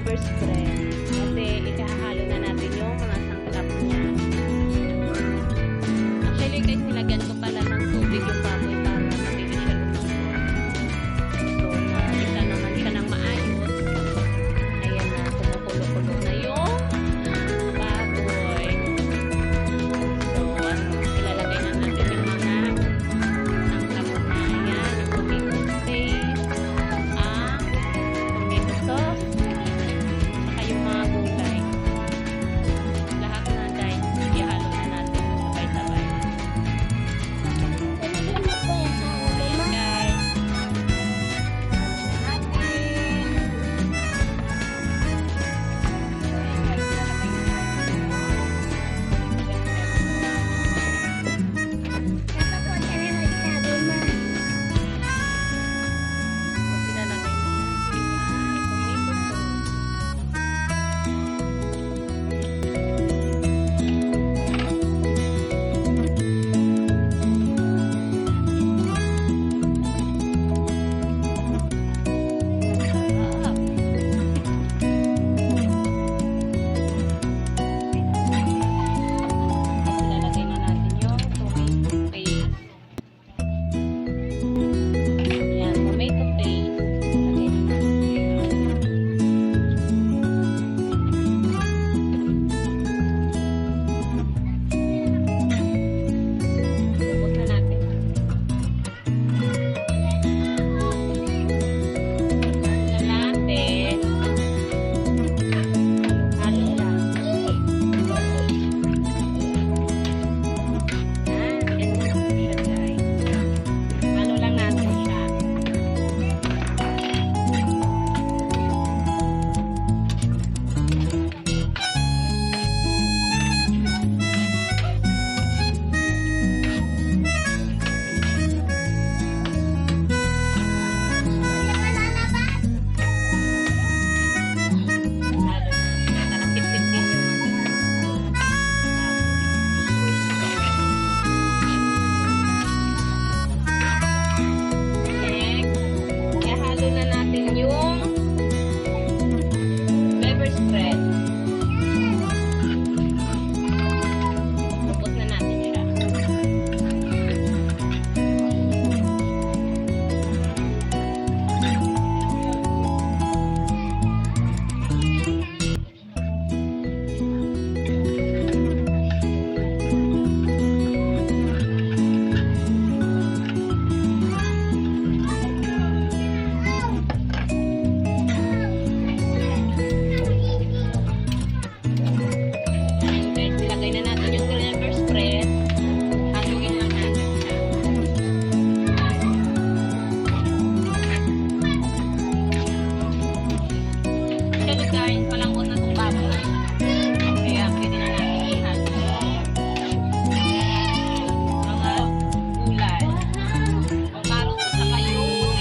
pepper spread. Kasi ikahalo na natin yung mga sangkap niya. Actually guys, nilagyan ko pala ng tubig yung baboy para mabilis siya luto. So, nakita naman siya ng maayos. Ayan na, kumukulo-kulo na yung baboy. So, ilalagay na natin yung mga sangkap na yan. Yung tomato paste, ang tomato sauce, saka yung mga gulay. Lahat na guys, ihalo na natin sabay-sabay. Ayan guys. Ilalagay na natin yung tomato paste. Ayan, tomato paste. Ilalagay na natin. Ubos na natin. Ubos na natin. Halo lang. Halo lang natin siya. Halo na. Nakakip-tip din yung next, ihalo na natin yung pepper spread. Ubos na natin siya. Ayan guys, ilagay na natin yung pepper spread. Haluin lang natin siya. Actually guys, malambot na itong baboy. Kaya pwede na natin ihalo mga gulay. O carrots at saka yung potato.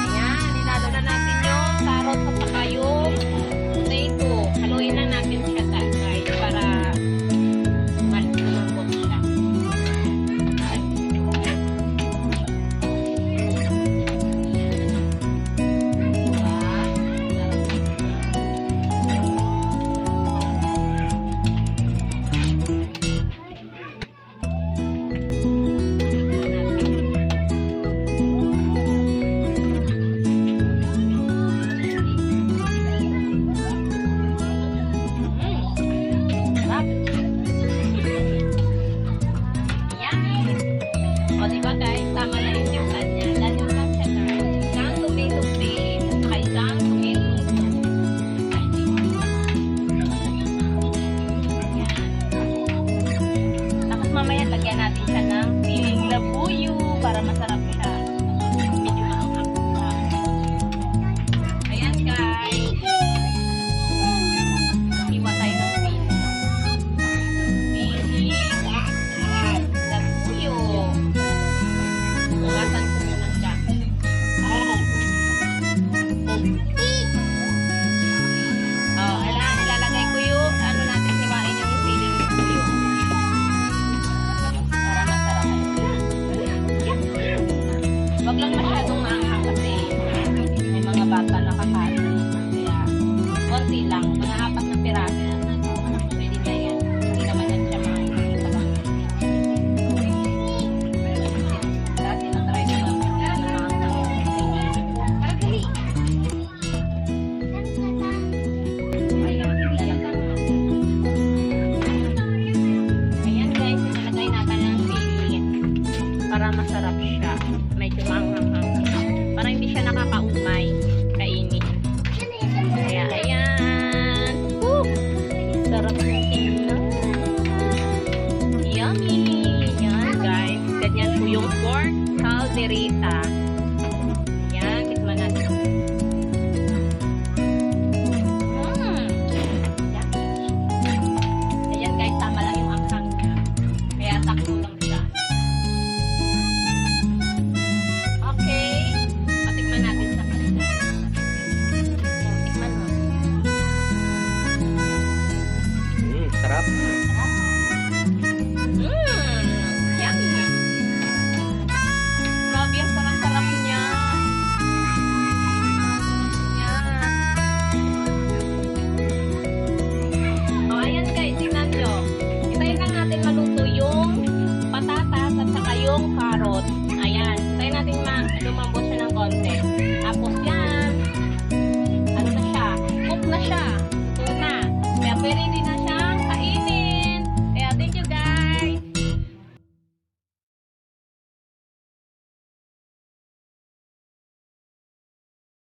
Ayan. Huwag lang masyadong maanghang kasi may mga bata na kakain. Kaya, konti lang. Mga 4 na piraso. Pwede na yan. Hindi naman yan siya maanghang. Dati na-try ko lang. Ayan guys, nilagay natin ang sili para masarap siya. Medyo manghang-hang. Para hindi siya nakakaumay. Kainin. Kaya ayan. Woo! Sarap na tingnan. Yummy! Yan guys. Ganyan po yung pork caldereta. Yan. Tikman natin. Ayan guys, tama lang yung anghang niya. Kaya sakto lang siya. Okay. Patikman natin sa kanila. Tikman mo. Sarap. Yummy. Grabe, ang sarap-sarap niya. Yan. Oh, ayan guys, tingnan nyo. Hintayin lang natin maluto yung patatas at saka yung carrot. Ayan. Hintayin natin lumambot siya ng konti. Tapos yan. Ano na siya? Cook na siya. Ito na. Kaya pwede din